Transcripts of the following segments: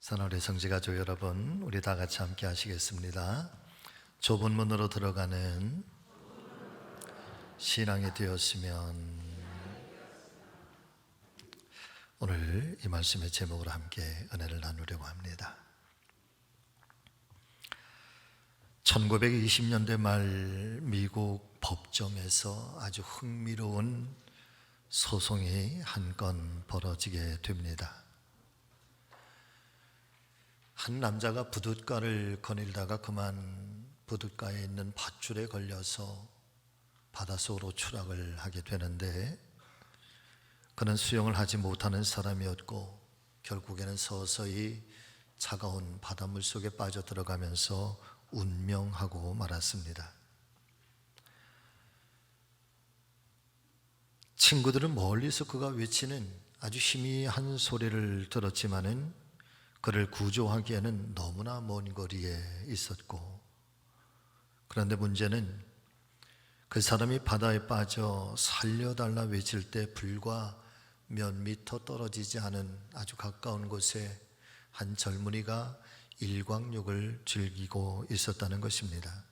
사랑하는 성지가족 여러분, 우리 다 같이 함께 하시겠습니다. 좁은 문으로 들어가는 신앙이 되었으면. 오늘 이 말씀의 제목으로 함께 은혜를 나누려고 합니다. 1920년대 말 미국 법정에서 아주 흥미로운 소송이 한 건 벌어지게 됩니다. 한 남자가 부둣가를 거닐다가 그만 부둣가에 있는 밧줄에 걸려서 바닷속으로 추락을 하게 되는데, 그는 수영을 하지 못하는 사람이었고 결국에는 서서히 차가운 바닷물 속에 빠져들어가면서 운명하고 말았습니다. 친구들은 멀리서 그가 외치는 아주 희미한 소리를 들었지만은 그를 구조하기에는 너무나 먼 거리에 있었고, 그런데 문제는 그 사람이 바다에 빠져 살려달라 외칠 때 불과 몇 미터 떨어지지 않은 아주 가까운 곳에 한 젊은이가 일광욕을 즐기고 있었다는 것입니다.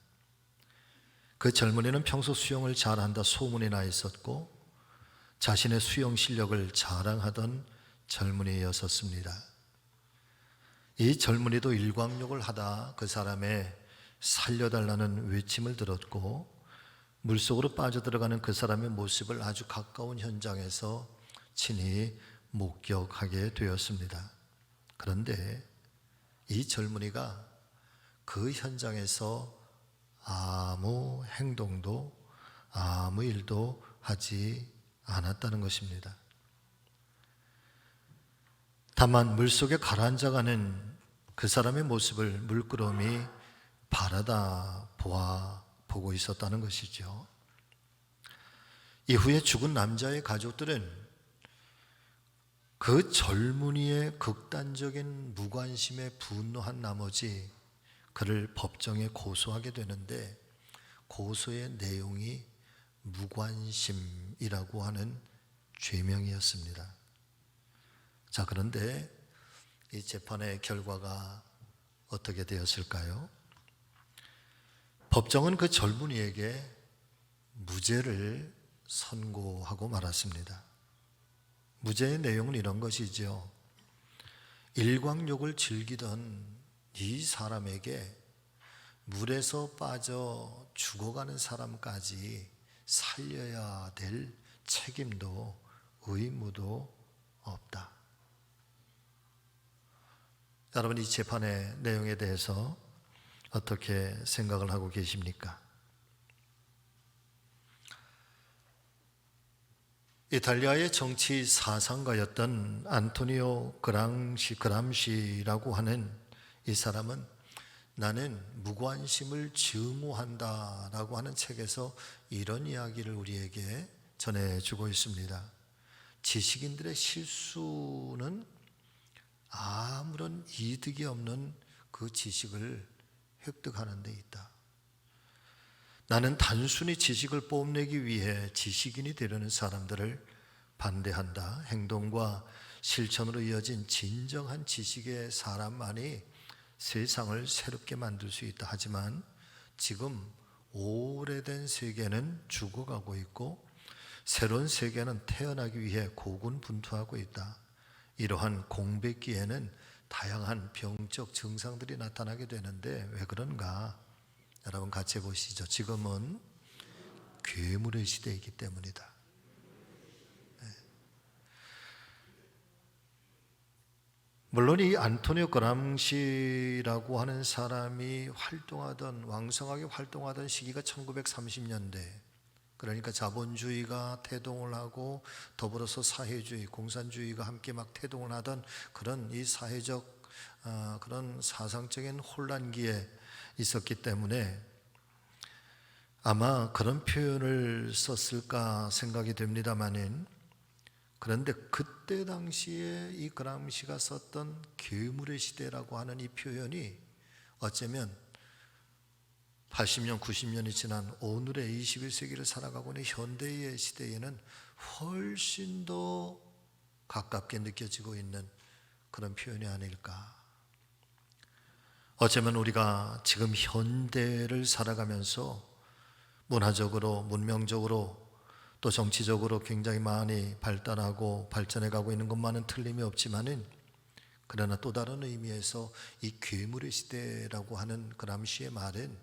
그 젊은이는 평소 수영을 잘한다 소문이 나 있었고 자신의 수영 실력을 자랑하던 젊은이였었습니다. 이 젊은이도 일광욕을 하다 그 사람의 살려달라는 외침을 들었고 물속으로 빠져들어가는 그 사람의 모습을 아주 가까운 현장에서 친히 목격하게 되었습니다. 그런데 이 젊은이가 그 현장에서 아무 행동도 아무 일도 하지 않았다는 것입니다. 다만 물속에 가라앉아가는 그 사람의 모습을 물끄러미 바라다 보고 있었다는 것이죠. 이후에 죽은 남자의 가족들은 그 젊은이의 극단적인 무관심에 분노한 나머지 그를 법정에 고소하게 되는데, 고소의 내용이 무관심이라고 하는 죄명이었습니다. 자, 그런데 이 재판의 결과가 어떻게 되었을까요? 법정은 그 젊은이에게 무죄를 선고하고 말았습니다. 무죄의 내용은 이런 것이죠. 일광욕을 즐기던 이 사람에게 물에서 빠져 죽어가는 사람까지 살려야 될 책임도 의무도 없다. 여러분, 이 재판의 내용에 대해서 어떻게 생각을 하고 계십니까? 이탈리아의 정치 사상가였던 안토니오 그람시라고 하는 이 사람은 나는 무관심을 증오한다라고 하는 책에서 이런 이야기를 우리에게 전해주고 있습니다. 지식인들의 실수는 아무런 이득이 없는 그 지식을 획득하는 데 있다. 나는 단순히 지식을 뽐내기 위해 지식인이 되려는 사람들을 반대한다. 행동과 실천으로 이어진 진정한 지식의 사람만이 세상을 새롭게 만들 수 있다. 하지만 지금 오래된 세계는 죽어가고 있고 새로운 세계는 태어나기 위해 고군분투하고 있다. 이러한 공백기에는 다양한 병적 증상들이 나타나게 되는데 왜 그런가? 여러분 같이 보시죠. 지금은 괴물의 시대이기 때문이다. 물론 이 안토니오 그람시라고 하는 사람이 왕성하게 활동하던 시기가 1930년대, 그러니까 자본주의가 태동을 하고 더불어서 사회주의, 공산주의가 함께 막 태동을 하던 그런 이 사회적 그런 사상적인 혼란기에 있었기 때문에 아마 그런 표현을 썼을까 생각이 됩니다만은, 그런데 그때 당시에 이 그람시가 썼던 괴물의 시대라고 하는 이 표현이 어쩌면 80년, 90년이 지난 오늘의 21세기를 살아가고 있는 현대의 시대에는 훨씬 더 가깝게 느껴지고 있는 그런 표현이 아닐까 어쩌면 우리가 지금 현대를 살아가면서 문화적으로, 문명적으로, 또 정치적으로 굉장히 많이 발달하고 발전해 가고 있는 것만은 틀림이 없지만은, 그러나 또 다른 의미에서 이 괴물의 시대라고 하는 그 남시의 말은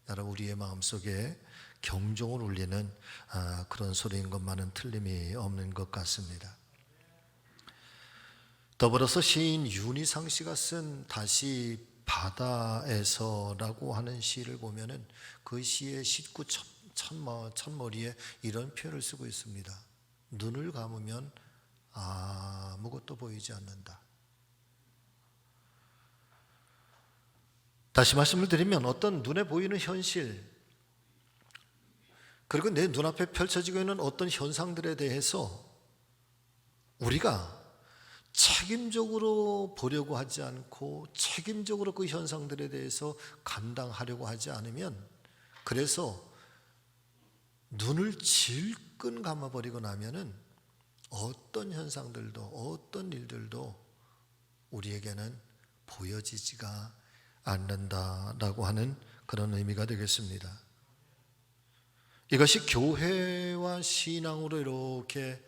여러분 우리의 마음속에 경종을 울리는 그런 소리인 것만은 틀림이 없는 것 같습니다. 더불어서 시인 윤희상 씨가 쓴 다시 바다에서라고 하는 시를 보면은 그 시의 19 첫머리에 이런 표현을 쓰고 있습니다. 눈을 감으면 아무것도 보이지 않는다. 다시 말씀을 드리면 어떤 눈에 보이는 현실, 그리고 내 눈앞에 펼쳐지고 있는 어떤 현상들에 대해서 우리가 책임적으로 보려고 하지 않고 책임적으로 그 현상들에 대해서 감당하려고 하지 않으면, 그래서 눈을 질끈 감아버리고 나면은 어떤 현상들도 어떤 일들도 우리에게는 보여지지가 않는다라고 하는 그런 의미가 되겠습니다. 이것이 교회와 신앙으로 이렇게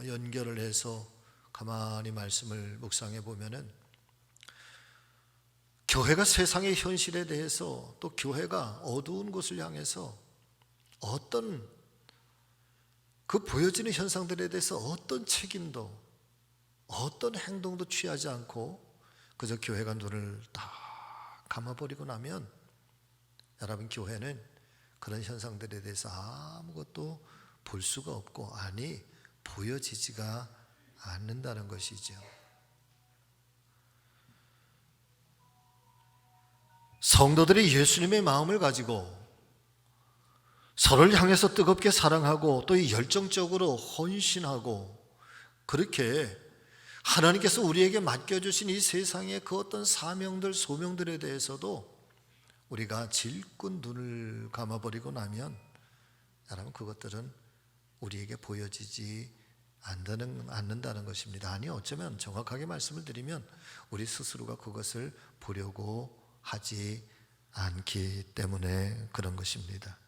연결을 해서 가만히 말씀을 묵상해 보면은, 교회가 세상의 현실에 대해서, 또 교회가 어두운 곳을 향해서 어떤 그 보여지는 현상들에 대해서 어떤 책임도 어떤 행동도 취하지 않고 그저 교회가 눈을 다 감아버리고 나면, 여러분 교회는 그런 현상들에 대해서 아무것도 볼 수가 없고, 아니 보여지지가 않는다는 것이죠. 성도들이 예수님의 마음을 가지고 서로를 향해서 뜨겁게 사랑하고 또 열정적으로 헌신하고, 그렇게 하나님께서 우리에게 맡겨주신 이 세상의 그 어떤 사명들, 소명들에 대해서도 우리가 질끈 눈을 감아버리고 나면, 여러분 그것들은 우리에게 보여지지 않는다는 것입니다. 아니, 어쩌면 정확하게 말씀을 드리면 우리 스스로가 그것을 보려고 하지 않기 때문에 그런 것입니다.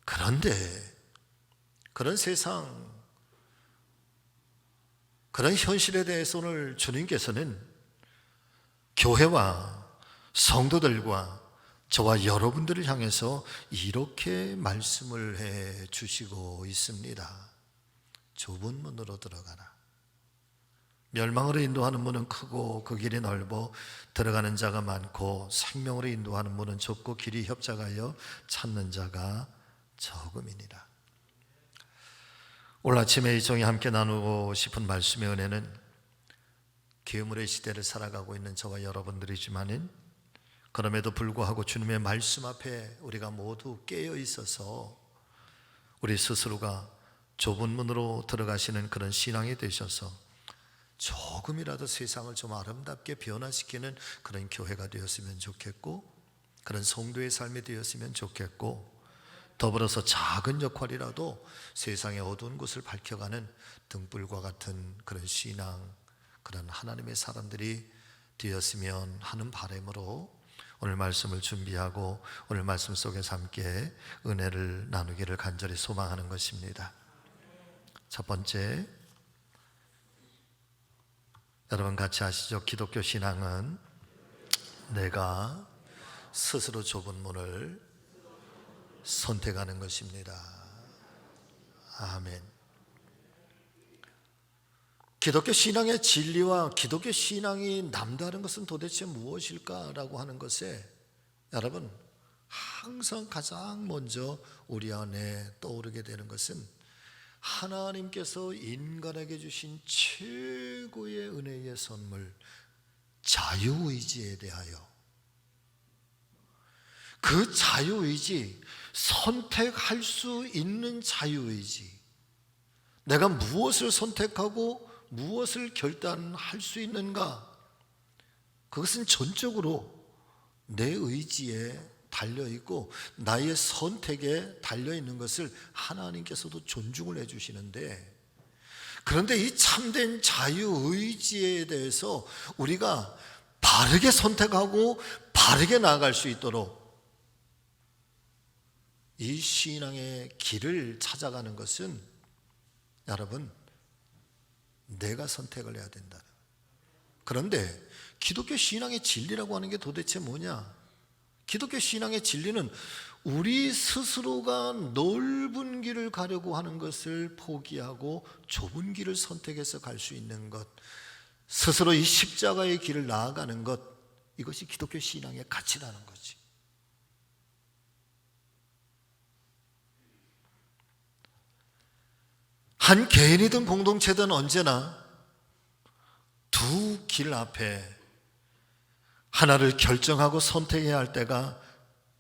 그런데 그런 세상, 그런 현실에 대해서 오늘 주님께서는 교회와 성도들과 저와 여러분들을 향해서 이렇게 말씀을 해 주시고 있습니다. 좁은 문으로 들어가라. 멸망으로 인도하는 문은 크고 그 길이 넓어 들어가는 자가 많고, 생명으로 인도하는 문은 좁고 길이 협착하여 찾는 자가 적음이니라. 오늘 아침에 이 종이 함께 나누고 싶은 말씀의 은혜는 괴물의 시대를 살아가고 있는 저와 여러분들이지만은, 그럼에도 불구하고 주님의 말씀 앞에 우리가 모두 깨어 있어서 우리 스스로가 좁은 문으로 들어가시는 그런 신앙이 되셔서 조금이라도 세상을 좀 아름답게 변화시키는 그런 교회가 되었으면 좋겠고, 그런 성도의 삶이 되었으면 좋겠고, 더불어서 작은 역할이라도 세상의 어두운 곳을 밝혀가는 등불과 같은 그런 신앙, 그런 하나님의 사람들이 되었으면 하는 바람으로 오늘 말씀을 준비하고 오늘 말씀 속에서 함께 은혜를 나누기를 간절히 소망하는 것입니다. 첫 번째, 여러분 같이 아시죠? 기독교 신앙은 내가 스스로 좁은 문을 선택하는 것입니다. 아멘. 기독교 신앙의 진리와 기독교 신앙이 남다른 것은 도대체 무엇일까라고 하는 것에, 여러분 항상 가장 먼저 우리 안에 떠오르게 되는 것은 하나님께서 인간에게 주신 최고의 은혜의 선물, 자유의지에 대하여, 그 자유의지, 선택할 수 있는 자유의지, 내가 무엇을 선택하고 무엇을 결단할 수 있는가, 그것은 전적으로 내 의지에 달려있고 나의 선택에 달려있는 것을 하나님께서도 존중을 해주시는데, 그런데 이 참된 자유의지에 대해서 우리가 바르게 선택하고 바르게 나아갈 수 있도록 이 신앙의 길을 찾아가는 것은 여러분, 내가 선택을 해야 된다. 그런데 기독교 신앙의 진리라고 하는 게 도대체 뭐냐? 기독교 신앙의 진리는 우리 스스로가 넓은 길을 가려고 하는 것을 포기하고 좁은 길을 선택해서 갈 수 있는 것, 스스로 이 십자가의 길을 나아가는 것, 이것이 기독교 신앙의 가치라는 거지. 한 개인이든 공동체든 언제나 두 길 앞에 하나를 결정하고 선택해야 할 때가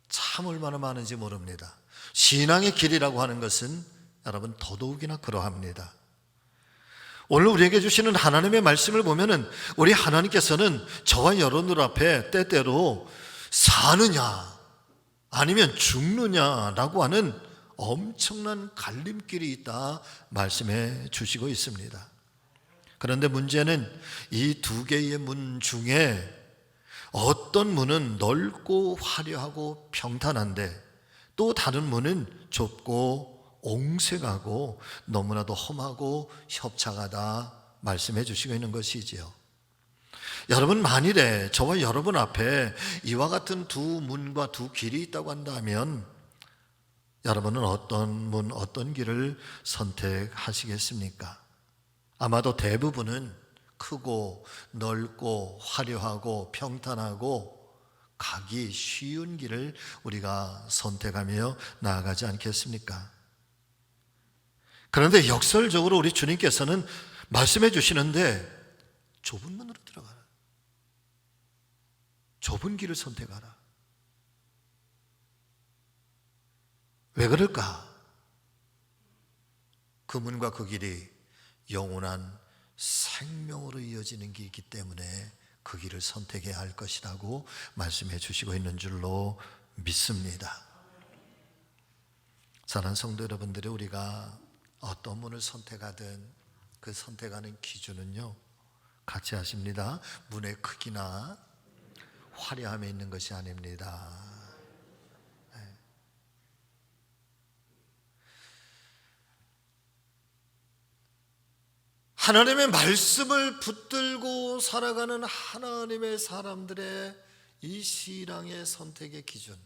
참 얼마나 많은지 모릅니다. 신앙의 길이라고 하는 것은 여러분 더더욱이나 그러합니다. 오늘 우리에게 주시는 하나님의 말씀을 보면은 우리 하나님께서는 저와 여러분들 앞에 때때로 사느냐 아니면 죽느냐라고 하는 엄청난 갈림길이 있다 말씀해 주시고 있습니다. 그런데 문제는 이 두 개의 문 중에 어떤 문은 넓고 화려하고 평탄한데 또 다른 문은 좁고 옹색하고 너무나도 험하고 협착하다 말씀해 주시고 있는 것이지요. 여러분, 만일에 저와 여러분 앞에 이와 같은 두 문과 두 길이 있다고 한다면 여러분은 어떤 문, 어떤 길을 선택하시겠습니까? 아마도 대부분은 크고 넓고 화려하고 평탄하고 가기 쉬운 길을 우리가 선택하며 나아가지 않겠습니까? 그런데 역설적으로 우리 주님께서는 말씀해 주시는데 좁은 문으로 들어가라. 좁은 길을 선택하라. 왜 그럴까? 그 문과 그 길이 영원한 생명으로 이어지는 길이기 때문에 그 길을 선택해야 할 것이라고 말씀해 주시고 있는 줄로 믿습니다. 사랑하는 성도 여러분들이 우리가 어떤 문을 선택하든 그 선택하는 기준은요, 같이 하십니다. 문의 크기나 화려함에 있는 것이 아닙니다. 하나님의 말씀을 붙들고 살아가는 하나님의 사람들의 이 신앙의 선택의 기준,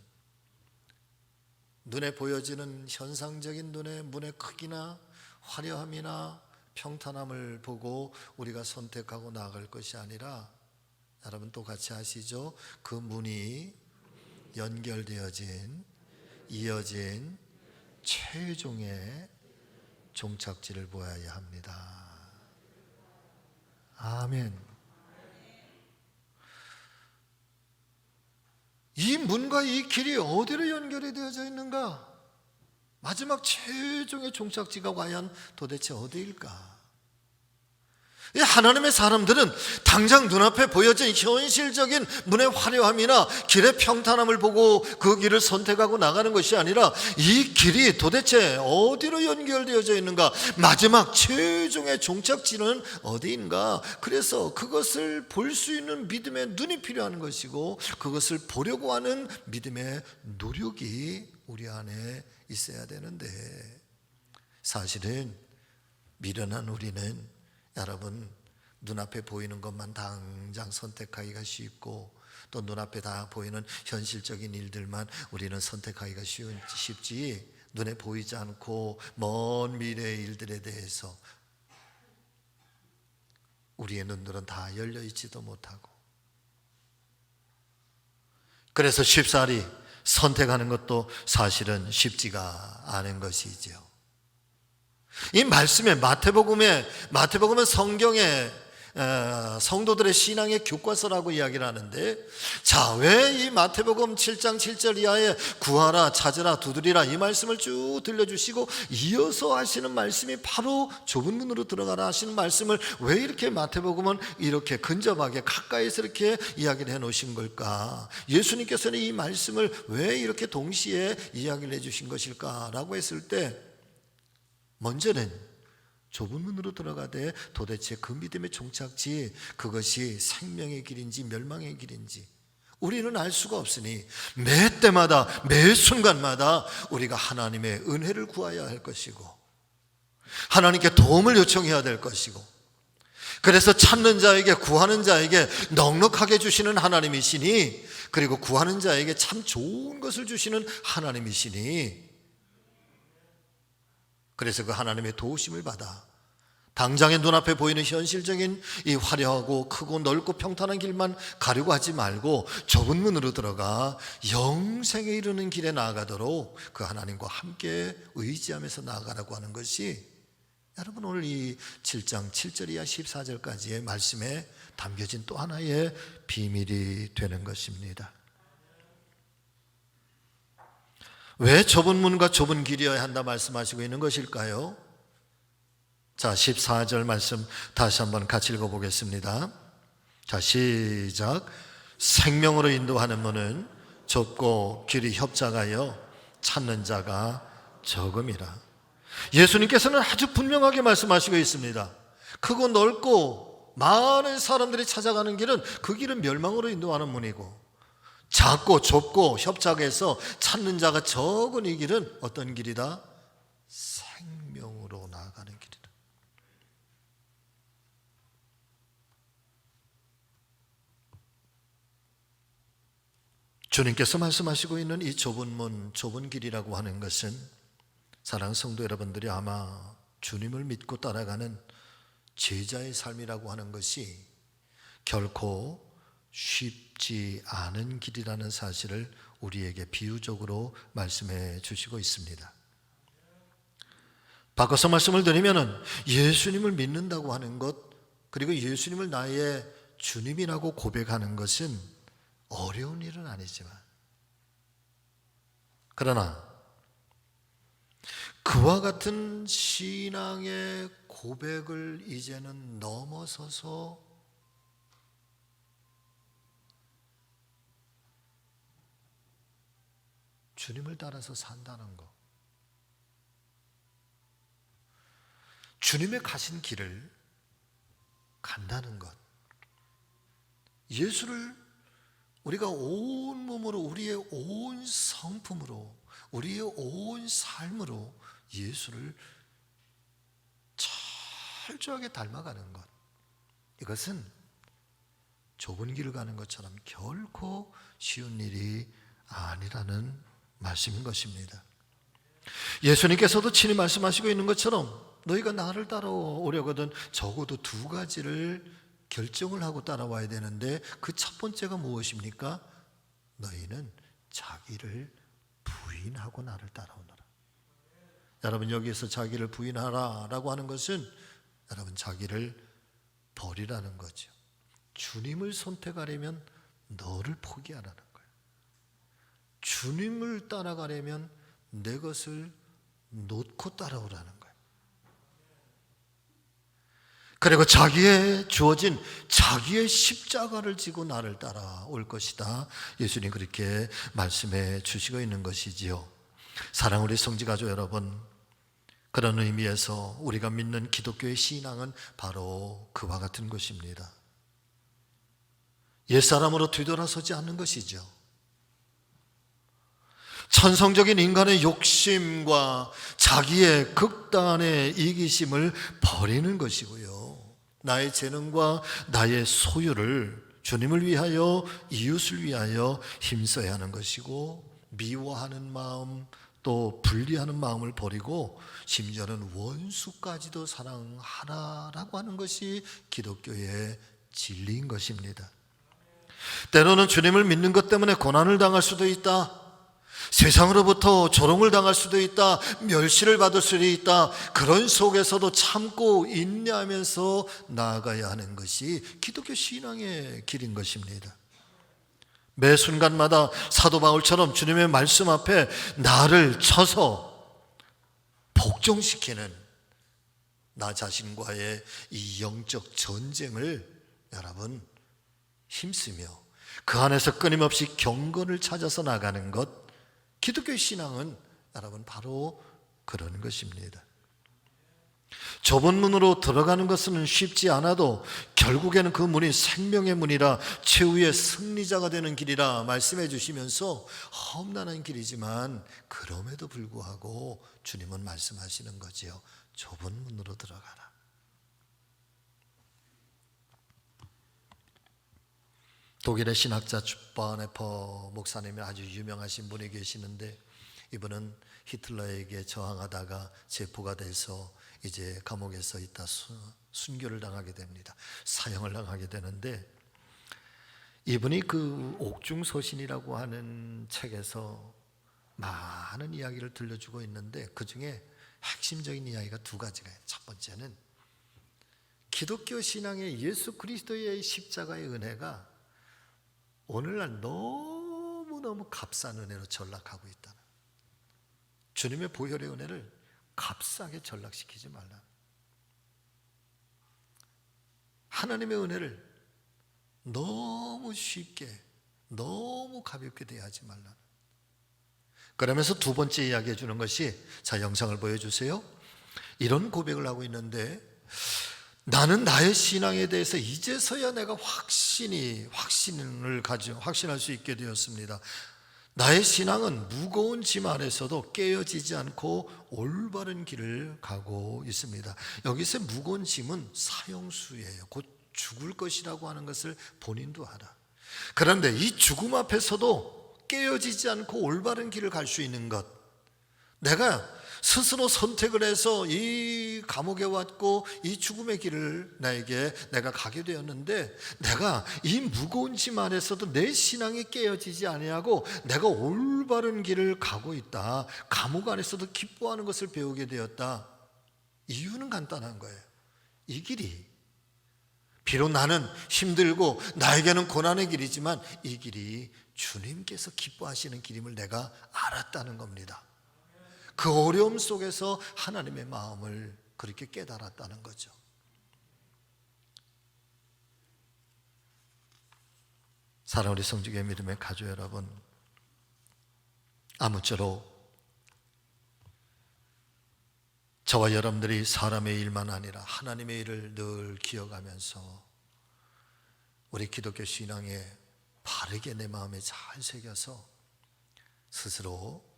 눈에 보여지는 현상적인 눈의 문의 크기나 화려함이나 평탄함을 보고 우리가 선택하고 나아갈 것이 아니라, 여러분 또 같이 아시죠? 그 문이 연결되어진, 이어진 최종의 종착지를 보아야 합니다. 아멘. 이 문과 이 길이 어디로 연결이 되어져 있는가? 마지막 최종의 종착지가 과연 도대체 어디일까? 이 하나님의 사람들은 당장 눈앞에 보여진 현실적인 문의 화려함이나 길의 평탄함을 보고 그 길을 선택하고 나가는 것이 아니라 이 길이 도대체 어디로 연결되어져 있는가? 마지막 최종의 종착지는 어디인가? 그래서 그것을 볼 수 있는 믿음의 눈이 필요한 것이고, 그것을 보려고 하는 믿음의 노력이 우리 안에 있어야 되는데, 사실은 미련한 우리는 여러분, 눈앞에 보이는 것만 당장 선택하기가 쉽고, 또 눈앞에 다 보이는 현실적인 일들만 우리는 선택하기가 쉽지, 눈에 보이지 않고 먼 미래의 일들에 대해서 우리의 눈들은 다 열려 있지도 못하고, 그래서 쉽사리 선택하는 것도 사실은 쉽지가 않은 것이죠. 이 말씀에 마태복음은 성경의 성도들의 신앙의 교과서라고 이야기를 하는데, 자, 왜 이 마태복음 7장 7절 이하에 구하라, 찾으라, 두드리라 이 말씀을 쭉 들려주시고 이어서 하시는 말씀이 바로 좁은 문으로 들어가라 하시는 말씀을 왜 이렇게 마태복음은 이렇게 근접하게 가까이서 이렇게 이야기를 해놓으신 걸까? 예수님께서는 이 말씀을 왜 이렇게 동시에 이야기를 해주신 것일까? 라고 했을 때, 먼저는 좁은 문으로 들어가되 도대체 그 믿음의 종착지, 그것이 생명의 길인지 멸망의 길인지 우리는 알 수가 없으니 매 때마다 매 순간마다 우리가 하나님의 은혜를 구해야 할 것이고 하나님께 도움을 요청해야 될 것이고, 그래서 찾는 자에게, 구하는 자에게 넉넉하게 주시는 하나님이시니, 그리고 구하는 자에게 참 좋은 것을 주시는 하나님이시니, 그래서 그 하나님의 도우심을 받아 당장의 눈앞에 보이는 현실적인 이 화려하고 크고 넓고 평탄한 길만 가려고 하지 말고 좁은 문으로 들어가 영생에 이르는 길에 나아가도록 그 하나님과 함께 의지하면서 나아가라고 하는 것이 여러분 오늘 이 7장 7절 이하 14절까지의 말씀에 담겨진 또 하나의 비밀이 되는 것입니다. 왜 좁은 문과 좁은 길이어야 한다 말씀하시고 있는 것일까요? 자, 14절 말씀 다시 한번 같이 읽어보겠습니다. 자, 시작. 생명으로 인도하는 문은 좁고 길이 협착하여 찾는 자가 적음이라. 예수님께서는 아주 분명하게 말씀하시고 있습니다. 크고 넓고 많은 사람들이 찾아가는 길은 그 길은 멸망으로 인도하는 문이고, 작고 좁고 협착해서 찾는 자가 적은 이 길은 어떤 길이다? 생명으로 나아가는 길이다. 주님께서 말씀하시고 있는 이 좁은 문, 좁은 길이라고 하는 것은 사랑하는 성도 여러분들이 아마 주님을 믿고 따라가는 제자의 삶이라고 하는 것이 결코 쉽지 않은 길이라는 사실을 우리에게 비유적으로 말씀해 주시고 있습니다. 바꿔서 말씀을 드리면 예수님을 믿는다고 하는 것, 그리고 예수님을 나의 주님이라고 고백하는 것은 어려운 일은 아니지만, 그러나 그와 같은 신앙의 고백을 이제는 넘어서서 주님을 따라서 산다는 것, 주님의 가신 길을 간다는 것, 예수를 우리가 온 몸으로, 우리의 온 성품으로, 우리의 온 삶으로 예수를 철저하게 닮아가는 것, 이것은 좁은 길을 가는 것처럼 결코 쉬운 일이 아니라는 말씀인 것입니다. 예수님께서도 친히 말씀하시고 있는 것처럼 너희가 나를 따라오려거든 적어도 두 가지를 결정을 하고 따라와야 되는데, 그 첫 번째가 무엇입니까? 너희는 자기를 부인하고 나를 따라오너라. 여러분, 여기에서 자기를 부인하라라고 하는 것은 여러분 자기를 버리라는 거죠. 주님을 선택하려면 너를 포기하라는 거예요. 주님을 따라가려면 내 것을 놓고 따라오라는 거예요. 그리고 자기의 주어진 자기의 십자가를 지고 나를 따라올 것이다. 예수님 그렇게 말씀해 주시고 있는 것이지요. 사랑하는 우리 성지가족 여러분, 그런 의미에서 우리가 믿는 기독교의 신앙은 바로 그와 같은 것입니다. 옛사람으로 뒤돌아서지 않는 것이죠. 천성적인 인간의 욕심과 자기의 극단의 이기심을 버리는 것이고요, 나의 재능과 나의 소유를 주님을 위하여, 이웃을 위하여 힘써야 하는 것이고, 미워하는 마음, 또 분리하는 마음을 버리고 심지어는 원수까지도 사랑하라라고 하는 것이 기독교의 진리인 것입니다. 때로는 주님을 믿는 것 때문에 고난을 당할 수도 있다, 세상으로부터 조롱을 당할 수도 있다, 멸시를 받을 수도 있다. 그런 속에서도 참고 인내하면서 나아가야 하는 것이 기독교 신앙의 길인 것입니다. 매 순간마다 사도 바울처럼 주님의 말씀 앞에 나를 쳐서 복종시키는 나 자신과의 이 영적 전쟁을 여러분 힘쓰며 그 안에서 끊임없이 경건을 찾아서 나가는 것, 기독교 신앙은 여러분 바로 그런 것입니다. 좁은 문으로 들어가는 것은 쉽지 않아도 결국에는 그 문이 생명의 문이라 최후의 승리자가 되는 길이라 말씀해 주시면서 험난한 길이지만 그럼에도 불구하고 주님은 말씀하시는 거지요. 좁은 문으로 들어가라. 독일의 신학자 주바네퍼 목사님이 아주 유명하신 분이 계시는데, 이분은 히틀러에게 저항하다가 체포가 돼서 이제 감옥에서 있다 순교를 당하게 됩니다. 사형을 당하게 되는데, 이분이 그 옥중서신이라고 하는 책에서 많은 이야기를 들려주고 있는데, 그 중에 핵심적인 이야기가 두 가지가 있어요. 첫 번째는 기독교 신앙의 예수 그리스도의 십자가의 은혜가 오늘날 너무너무 값싼 은혜로 전락하고 있다는, 주님의 보혈의 은혜를 값싸게 전락시키지 말라. 하나님의 은혜를 너무 쉽게, 너무 가볍게 대하지 말라. 그러면서 두 번째 이야기해 주는 것이, 자, 영상을 보여주세요. 이런 고백을 하고 있는데, 나는 나의 신앙에 대해서 이제서야 내가 확신할 수 있게 되었습니다. 나의 신앙은 무거운 짐 안에서도 깨어지지 않고 올바른 길을 가고 있습니다. 여기서 무거운 짐은 사형수예요. 곧 죽을 것이라고 하는 것을 본인도 알아. 그런데 이 죽음 앞에서도 깨어지지 않고 올바른 길을 갈 수 있는 것, 내가 스스로 선택을 해서 이 감옥에 왔고 이 죽음의 길을 내가 가게 되었는데, 내가 이 무거운 짐 안에서도 내 신앙이 깨어지지 아니하고 내가 올바른 길을 가고 있다. 감옥 안에서도 기뻐하는 것을 배우게 되었다. 이유는 간단한 거예요. 이 길이, 비록 나는 힘들고 나에게는 고난의 길이지만 이 길이 주님께서 기뻐하시는 길임을 내가 알았다는 겁니다. 그 어려움 속에서 하나님의 마음을 그렇게 깨달았다는 거죠. 사랑하는 우리 성주교회 믿음의 가족 여러분, 아무쪼록 저와 여러분들이 사람의 일만 아니라 하나님의 일을 늘 기억하면서 우리 기독교 신앙에 바르게 내 마음에 잘 새겨서 스스로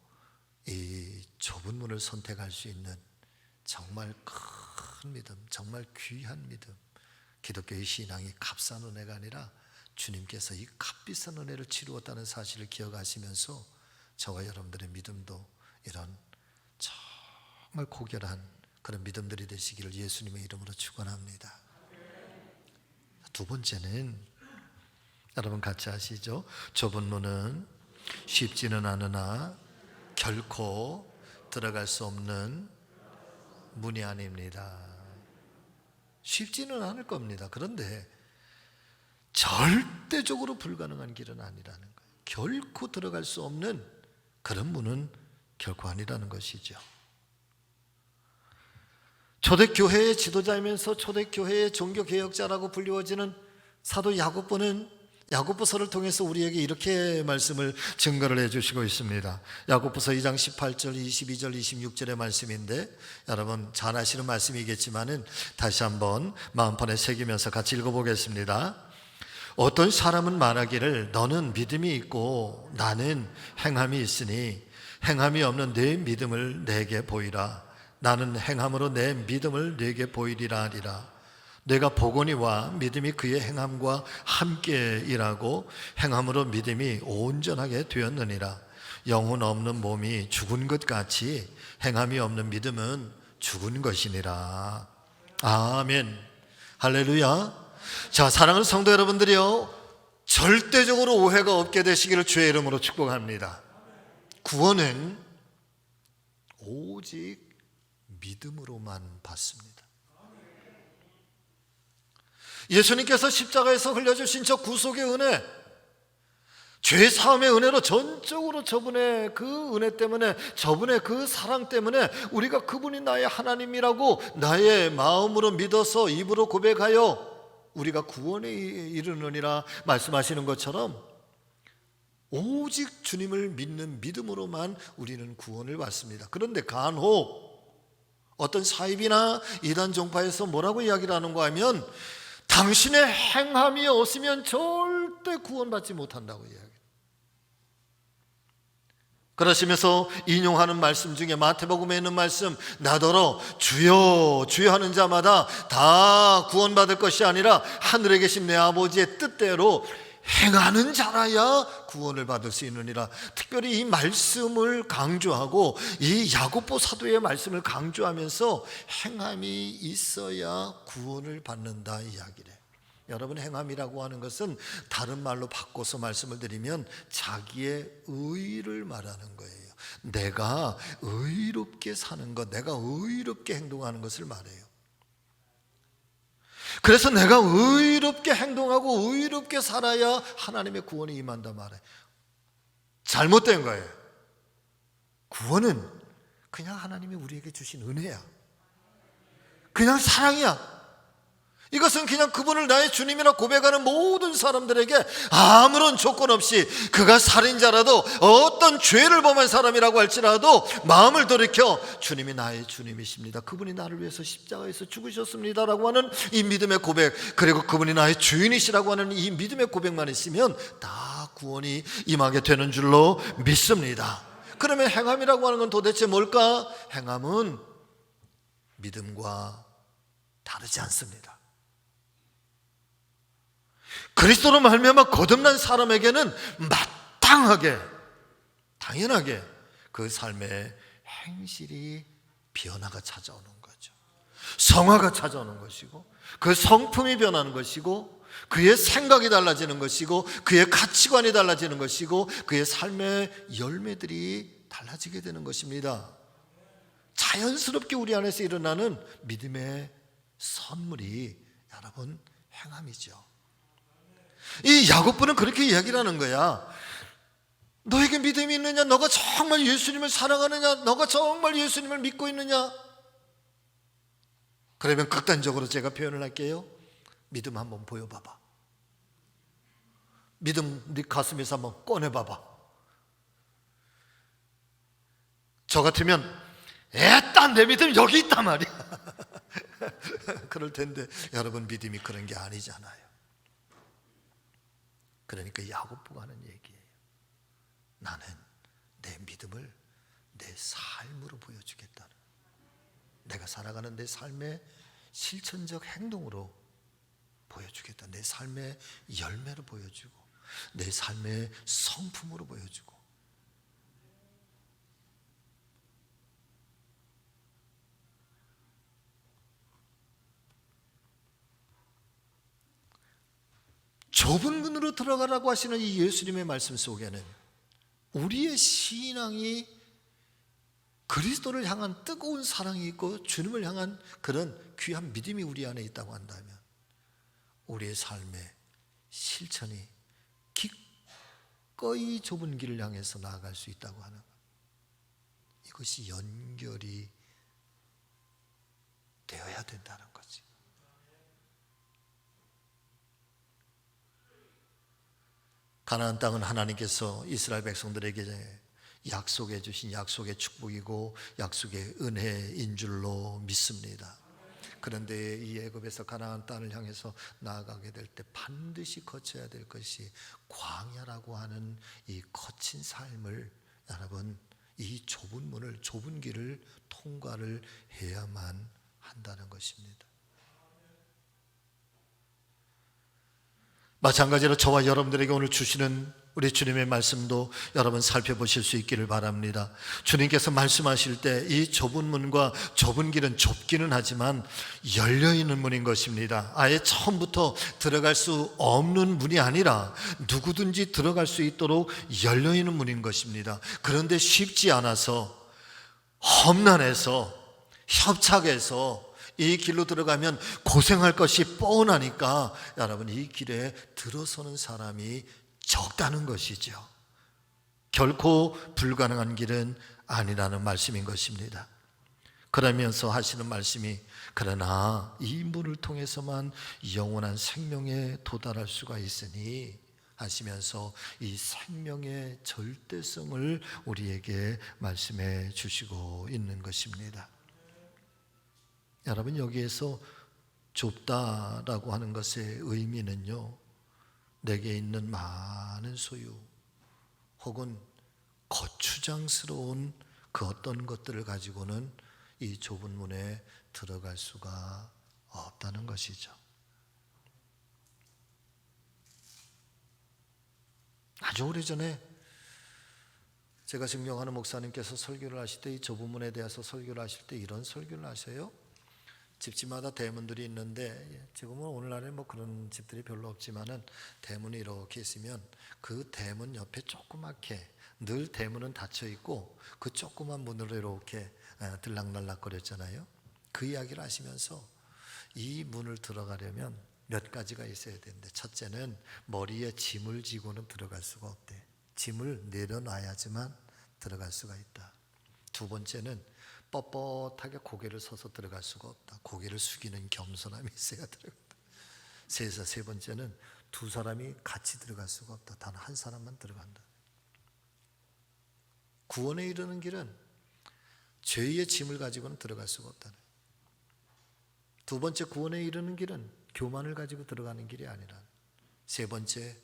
이 좁은 문을 선택할 수 있는 정말 큰 믿음, 정말 귀한 믿음, 기독교의 신앙이 값싼 은혜가 아니라 주님께서 이 값비싼 은혜를 치루었다는 사실을 기억하시면서 저와 여러분들의 믿음도 이런 정말 고결한 그런 믿음들이 되시기를 예수님의 이름으로 축원합니다. 두 번째는 여러분 같이 하시죠. 좁은 문은 쉽지는 않으나 결코 들어갈 수 없는 문이 아닙니다. 쉽지는 않을 겁니다. 그런데 절대적으로 불가능한 길은 아니라는 거예요. 결코 들어갈 수 없는 그런 문은 결코 아니라는 것이죠. 초대교회의 지도자이면서 초대교회의 종교개혁자라고 불리워지는 사도 야고보는 야고보서를 통해서 우리에게 이렇게 말씀을 증거를 해주시고 있습니다. 야고보서 2장 18절, 22절, 26절의 말씀인데, 여러분 잘 아시는 말씀이겠지만은 다시 한번 마음판에 새기면서 같이 읽어보겠습니다. 어떤 사람은 말하기를 너는 믿음이 있고 나는 행함이 있으니 행함이 없는 내 믿음을 내게 보이라. 나는 행함으로 내 믿음을 내게 보이리라 하리라. 내가 보거니와 믿음이 그의 행함과 함께 일하고 행함으로 믿음이 온전하게 되었느니라. 영혼 없는 몸이 죽은 것 같이 행함이 없는 믿음은 죽은 것이니라. 아멘. 할렐루야. 자, 사랑하는 성도 여러분들이요, 절대적으로 오해가 없게 되시기를 주의 이름으로 축복합니다. 구원은 오직 믿음으로만 받습니다. 예수님께서 십자가에서 흘려주신 저 구속의 은혜, 죄 사함의 은혜로 전적으로 저분의 그 은혜 때문에, 저분의 그 사랑 때문에 우리가 그분이 나의 하나님이라고 나의 마음으로 믿어서 입으로 고백하여 우리가 구원에 이르느니라 말씀하시는 것처럼 오직 주님을 믿는 믿음으로만 우리는 구원을 받습니다. 그런데 간혹 어떤 사입이나 이단 종파에서 뭐라고 이야기를 하는가 하면 당신의 행함이 없으면 절대 구원받지 못한다고 이야기해요. 그러시면서 인용하는 말씀 중에 마태복음에 있는 말씀, 나더러 주여 주여 하는 자마다 다 구원받을 것이 아니라 하늘에 계신 내 아버지의 뜻대로 행하는 자라야 구원을 받을 수 있느니라. 특별히 이 말씀을 강조하고 이 야고보 사도의 말씀을 강조하면서 행함이 있어야 구원을 받는다 이야기를 해요. 여러분, 행함이라고 하는 것은 다른 말로 바꿔서 말씀을 드리면 자기의 의를 말하는 거예요. 내가 의롭게 사는 것, 내가 의롭게 행동하는 것을 말해요. 그래서 내가 의롭게 행동하고 의롭게 살아야 하나님의 구원이 임한다 말해요. 잘못된 거예요. 구원은 그냥 하나님이 우리에게 주신 은혜야. 그냥 사랑이야. 이것은 그냥 그분을 나의 주님이라 고백하는 모든 사람들에게 아무런 조건 없이, 그가 살인자라도 어떤 죄를 범한 사람이라고 할지라도 마음을 돌이켜 주님이 나의 주님이십니다, 그분이 나를 위해서 십자가에서 죽으셨습니다 라고 하는 이 믿음의 고백, 그리고 그분이 나의 주인이시라고 하는 이 믿음의 고백만 있으면 다 구원이 임하게 되는 줄로 믿습니다. 그러면 행함이라고 하는 건 도대체 뭘까? 행함은 믿음과 다르지 않습니다. 그리스도로 말미암아 거듭난 사람에게는 마땅하게, 당연하게 그 삶의 행실이 변화가 찾아오는 거죠. 성화가 찾아오는 것이고, 그 성품이 변하는 것이고, 그의 생각이 달라지는 것이고, 그의 가치관이 달라지는 것이고, 그의 삶의 열매들이 달라지게 되는 것입니다. 자연스럽게 우리 안에서 일어나는 믿음의 선물이 여러분 행함이죠. 이 야고보는 그렇게 이야기를 하는 거야. 너에게 믿음이 있느냐? 너가 정말 예수님을 사랑하느냐? 너가 정말 예수님을 믿고 있느냐? 그러면 극단적으로 제가 표현을 할게요. 믿음 한번 보여봐봐. 믿음 네 가슴에서 한번 꺼내봐봐. 저 같으면 애딴 내 믿음 여기 있단 말이야. 그럴 텐데 여러분, 믿음이 그런 게 아니잖아요. 그러니까 야고보가 하는 얘기예요. 나는 내 믿음을 내 삶으로 보여주겠다는, 내가 살아가는 내 삶의 실천적 행동으로 보여주겠다. 내 삶의 열매로 보여주고, 내 삶의 성품으로 보여주고. 좁은 문으로 들어가라고 하시는 이 예수님의 말씀 속에는 우리의 신앙이 그리스도를 향한 뜨거운 사랑이 있고 주님을 향한 그런 귀한 믿음이 우리 안에 있다고 한다면 우리의 삶의 실천이 기꺼이 좁은 길을 향해서 나아갈 수 있다고 하는 것, 이것이 연결이 되어야 된다는 거지. 가나안 땅은 하나님께서 이스라엘 백성들에게 약속해 주신 약속의 축복이고 약속의 은혜인 줄로 믿습니다. 그런데 이 애굽에서 가나안 땅을 향해서 나아가게 될 때 반드시 거쳐야 될 것이 광야라고 하는 이 거친 삶을, 여러분, 이 좁은 문을, 좁은 길을 통과를 해야만 한다는 것입니다. 마찬가지로 저와 여러분들에게 오늘 주시는 우리 주님의 말씀도 여러분 살펴보실 수 있기를 바랍니다. 주님께서 말씀하실 때 이 좁은 문과 좁은 길은 좁기는 하지만 열려있는 문인 것입니다. 아예 처음부터 들어갈 수 없는 문이 아니라 누구든지 들어갈 수 있도록 열려있는 문인 것입니다. 그런데 쉽지 않아서, 험난해서, 협착해서 이 길로 들어가면 고생할 것이 뻔하니까 여러분, 이 길에 들어서는 사람이 적다는 것이죠. 결코 불가능한 길은 아니라는 말씀인 것입니다. 그러면서 하시는 말씀이, 그러나 이 문을 통해서만 영원한 생명에 도달할 수가 있으니 하시면서 이 생명의 절대성을 우리에게 말씀해 주시고 있는 것입니다. 여러분, 여기에서 좁다라고 하는 것의 의미는요, 내게 있는 많은 소유 혹은 거추장스러운 그 어떤 것들을 가지고는 이 좁은 문에 들어갈 수가 없다는 것이죠. 아주 오래전에 제가 증명하는 목사님께서 설교를 하실 때 이 좁은 문에 대해서 설교를 하실 때 이런 설교를 하세요. 집집마다 대문들이 있는데, 지금은 오늘날에 뭐 그런 집들이 별로 없지만은 대문이 이렇게 있으면 그 대문 옆에 조그맣게 늘 대문은 닫혀 있고 그 조그만 문으로 이렇게 들락날락거렸잖아요. 그 이야기를 하시면서 이 문을 들어가려면 몇 가지가 있어야 되는데, 첫째는 머리에 짐을 지고는 들어갈 수가 없대. 짐을 내려놔야지만 들어갈 수가 있다. 두 번째는 뻣뻣하게 고개를 서서 들어갈 수가 없다. 고개를 숙이는 겸손함이 있어야 들어간다. 세 번째는 두 사람이 같이 들어갈 수가 없다. 단 한 사람만 들어간다. 구원에 이르는 길은 죄의 짐을 가지고는 들어갈 수가 없다. 두 번째, 구원에 이르는 길은 교만을 가지고 들어가는 길이 아니라, 세 번째,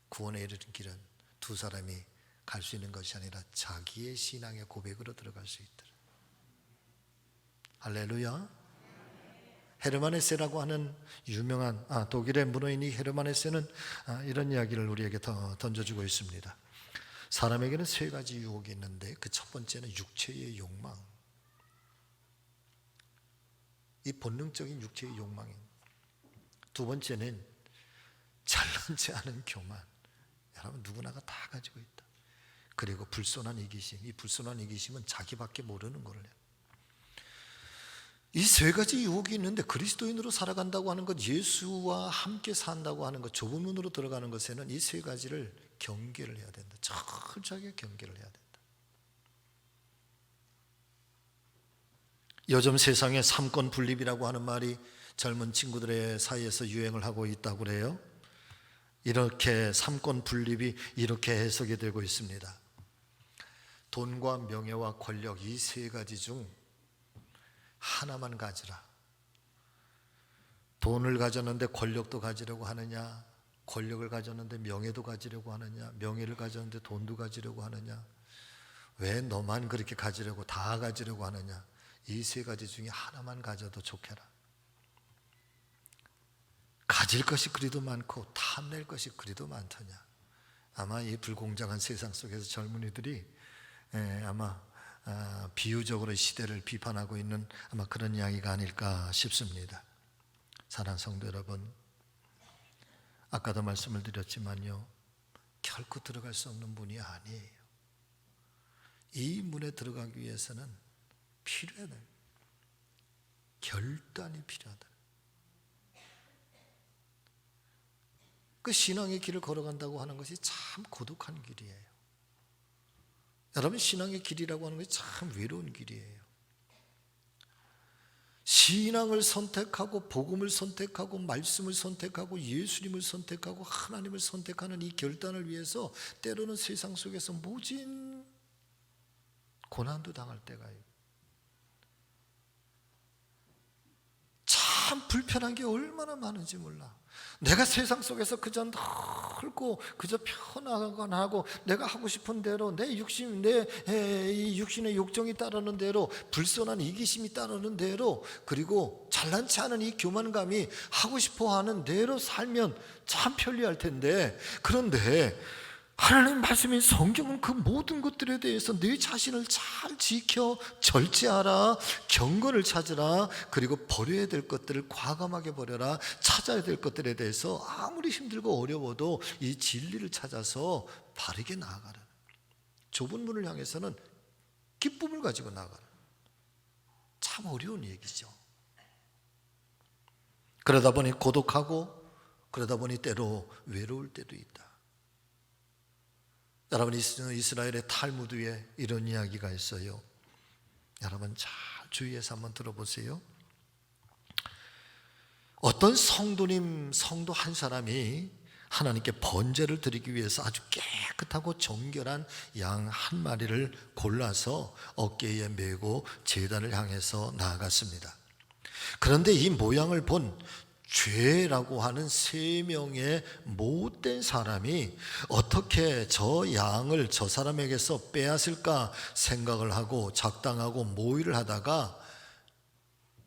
구원에 이르는 길은 두 사람이 갈 수 있는 것이 아니라 자기의 신앙의 고백으로 들어갈 수 있다. 할렐루야. 헤르만 헤세라고 하는 유명한 독일의 문어인이 헤르만 헤세는 이런 이야기를 우리에게 던져주고 있습니다. 사람에게는 세 가지 유혹이 있는데 그 첫 번째는 육체의 욕망, 이 본능적인 육체의 욕망입니다. 두 번째는 잘나지 않은 교만, 여러분 누구나가 다 가지고 있다. 그리고 불손한 이기심, 이 불손한 이기심은 자기밖에 모르는 거를 해요. 이 세 가지 유혹이 있는데 그리스도인으로 살아간다고 하는 것, 예수와 함께 산다고 하는 것, 좁은 문으로 들어가는 것에는 이 세 가지를 경계를 해야 된다. 철저하게 경계를 해야 된다. 요즘 세상에 삼권 분립이라고 하는 말이 젊은 친구들의 사이에서 유행을 하고 있다고 그래요. 이렇게 삼권 분립이 이렇게 해석이 되고 있습니다. 돈과 명예와 권력, 이 세 가지 중 하나만 가지라. 돈을 가졌는데 권력도 가지려고 하느냐, 권력을 가졌는데 명예도 가지려고 하느냐, 명예를 가졌는데 돈도 가지려고 하느냐, 왜 너만 그렇게 가지려고 다 가지려고 하느냐, 이 세 가지 중에 하나만 가져도 좋게라. 가질 것이 그리도 많고 탐낼 것이 그리도 많더냐. 아마 이 불공정한 세상 속에서 젊은이들이 아마 비유적으로 시대를 비판하고 있는 아마 그런 이야기가 아닐까 싶습니다. 사랑하는 성도 여러분, 아까도 말씀을 드렸지만요, 결코 들어갈 수 없는 문이 아니에요. 이 문에 들어가기 위해서는 필요하다. 결단이 필요하다. 그 신앙의 길을 걸어간다고 하는 것이 참 고독한 길이에요. 여러분, 신앙의 길이라고 하는 것이 참 외로운 길이에요. 신앙을 선택하고 복음을 선택하고 말씀을 선택하고 예수님을 선택하고 하나님을 선택하는 이 결단을 위해서 때로는 세상 속에서 모진 고난도 당할 때가 있고, 참 불편한 게 얼마나 많은지 몰라. 내가 세상 속에서 그저 늙고 그저 편하거나 하고 내가 하고 싶은 대로 내 이 육신의 욕정이 따르는 대로, 불손한 이기심이 따르는 대로, 그리고 잘난치 않은 이 교만감이 하고 싶어 하는 대로 살면 참 편리할 텐데, 그런데 하나님 말씀인 성경은 그 모든 것들에 대해서 내 자신을 잘 지켜 절제하라, 경건을 찾으라, 그리고 버려야 될 것들을 과감하게 버려라, 찾아야 될 것들에 대해서 아무리 힘들고 어려워도 이 진리를 찾아서 바르게 나아가라. 좁은 문을 향해서는 기쁨을 가지고 나아가라. 참 어려운 얘기죠. 그러다 보니 고독하고, 그러다 보니 때로 외로울 때도 있다. 여러분, 이스라엘의 탈무드에 이런 이야기가 있어요. 여러분 잘 주의해서 한번 들어보세요. 어떤 성도 한 사람이 하나님께 번제를 드리기 위해서 아주 깨끗하고 정결한 양 한 마리를 골라서 어깨에 메고 제단을 향해서 나아갔습니다. 그런데 이 모양을 본 죄라고 하는 세 명의 못된 사람이 어떻게 저 양을 저 사람에게서 빼앗을까 생각을 하고 작당하고 모의를 하다가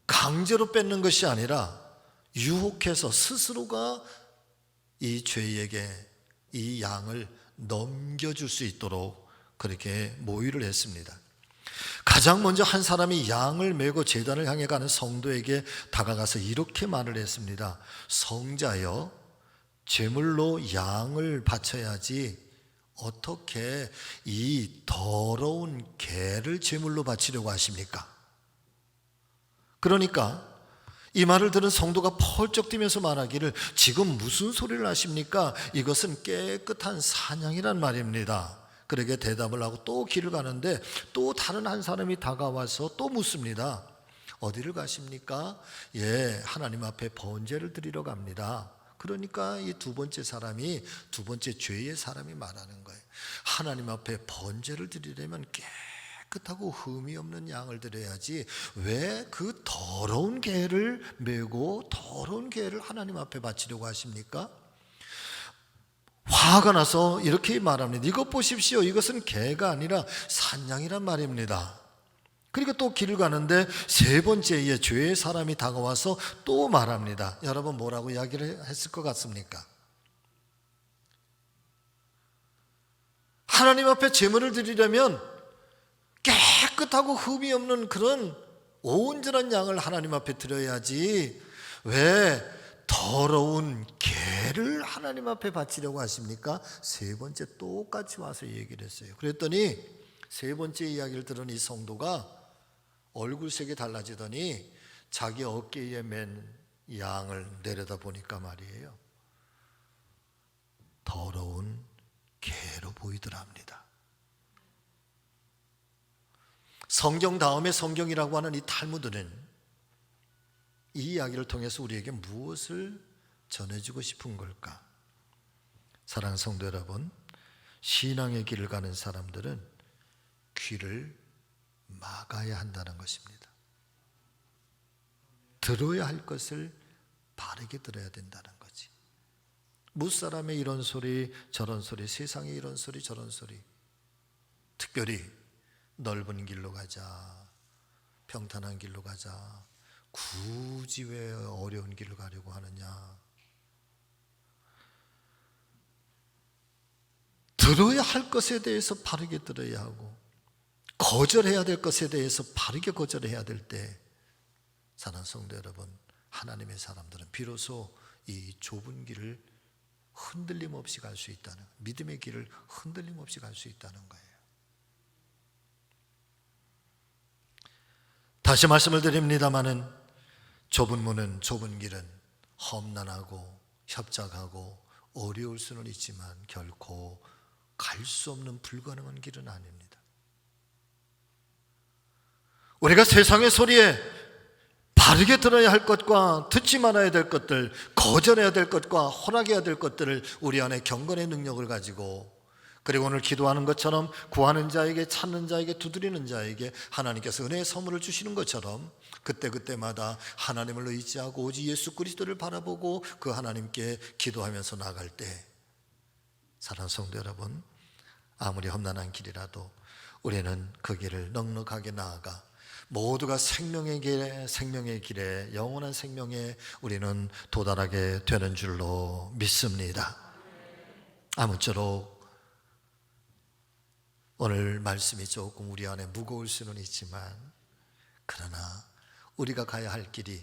강제로 뺏는 것이 아니라 유혹해서 스스로가 이 죄에게 이 양을 넘겨줄 수 있도록 그렇게 모의를 했습니다. 가장 먼저 한 사람이 양을 메고 제단을 향해 가는 성도에게 다가가서 이렇게 말을 했습니다. 성자여, 제물로 양을 바쳐야지 어떻게 이 더러운 개를 제물로 바치려고 하십니까? 그러니까 이 말을 들은 성도가 펄쩍 뛰면서 말하기를 지금 무슨 소리를 하십니까? 이것은 깨끗한 사냥이란 말입니다. 그러게 대답을 하고 또 길을 가는데 또 다른 한 사람이 다가와서 또 묻습니다. 어디를 가십니까? 예, 하나님 앞에 번제를 드리러 갑니다. 그러니까 이 두 번째 사람이, 두 번째 죄의 사람이 말하는 거예요. 하나님 앞에 번제를 드리려면 깨끗하고 흠이 없는 양을 드려야지 왜 그 더러운 개를 메고 더러운 개를 하나님 앞에 바치려고 하십니까? 화가 나서 이렇게 말합니다. 이것 보십시오. 이것은 개가 아니라 산양이란 말입니다. 그리고 또 길을 가는데 세 번째의 죄의 사람이 다가와서 또 말합니다. 여러분 뭐라고 이야기를 했을 것 같습니까? 하나님 앞에 제물을 드리려면 깨끗하고 흠이 없는 그런 온전한 양을 하나님 앞에 드려야지 왜 더러운 개를 하나님 앞에 바치려고 하십니까? 세 번째 똑같이 와서 얘기를 했어요. 그랬더니 세 번째 이야기를 들은 이 성도가 얼굴색이 달라지더니 자기 어깨에 맨 양을 내려다 보니까 말이에요, 더러운 개로 보이더라 합니다. 성경 다음에 성경이라고 하는 이 탈무드는 이 이야기를 통해서 우리에게 무엇을 전해주고 싶은 걸까? 사랑하는 성도 여러분, 신앙의 길을 가는 사람들은 귀를 막아야 한다는 것입니다. 들어야 할 것을 바르게 들어야 된다는 거지. 무사람의 이런 소리 저런 소리, 세상에 이런 소리 저런 소리, 특별히 넓은 길로 가자, 평탄한 길로 가자, 굳이 왜 어려운 길을 가려고 하느냐. 들어야 할 것에 대해서 바르게 들어야 하고 거절해야 될 것에 대해서 바르게 거절해야 될 때, 사랑하는 성도 여러분, 하나님의 사람들은 비로소 이 좁은 길을 흔들림 없이 갈 수 있다는, 믿음의 길을 흔들림 없이 갈 수 있다는 거예요. 다시 말씀을 드립니다마는 좁은 문은, 좁은 길은 험난하고 협착하고 어려울 수는 있지만 결코 갈 수 없는 불가능한 길은 아닙니다. 우리가 세상의 소리에 바르게 들어야 할 것과 듣지 말아야 될 것들, 거절해야 될 것과 허락해야 될 것들을 우리 안에 경건의 능력을 가지고, 그리고 오늘 기도하는 것처럼 구하는 자에게, 찾는 자에게, 두드리는 자에게 하나님께서 은혜의 선물을 주시는 것처럼 그때그때마다 하나님을 의지하고 오직 예수 그리스도를 바라보고 그 하나님께 기도하면서 나갈 때, 사랑하는 성도 여러분, 아무리 험난한 길이라도 우리는 그 길을 넉넉하게 나아가 모두가 생명의 길에 영원한 생명에 우리는 도달하게 되는 줄로 믿습니다. 아무쪼록 오늘 말씀이 조금 우리 안에 무거울 수는 있지만, 그러나 우리가 가야 할 길이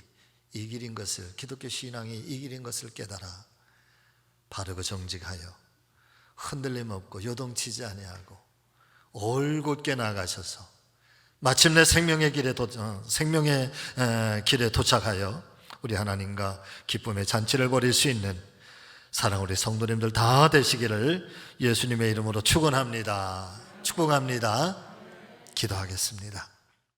이 길인 것을, 기독교 신앙이 이 길인 것을 깨달아 바르고 정직하여 흔들림 없고 요동치지 아니하고 올곧게 나아가셔서 마침내 생명의 길에 도착하여 우리 하나님과 기쁨의 잔치를 벌일 수 있는 사랑 우리 성도님들 다 되시기를 예수님의 이름으로 축원합니다. 축복합니다. 기도하겠습니다.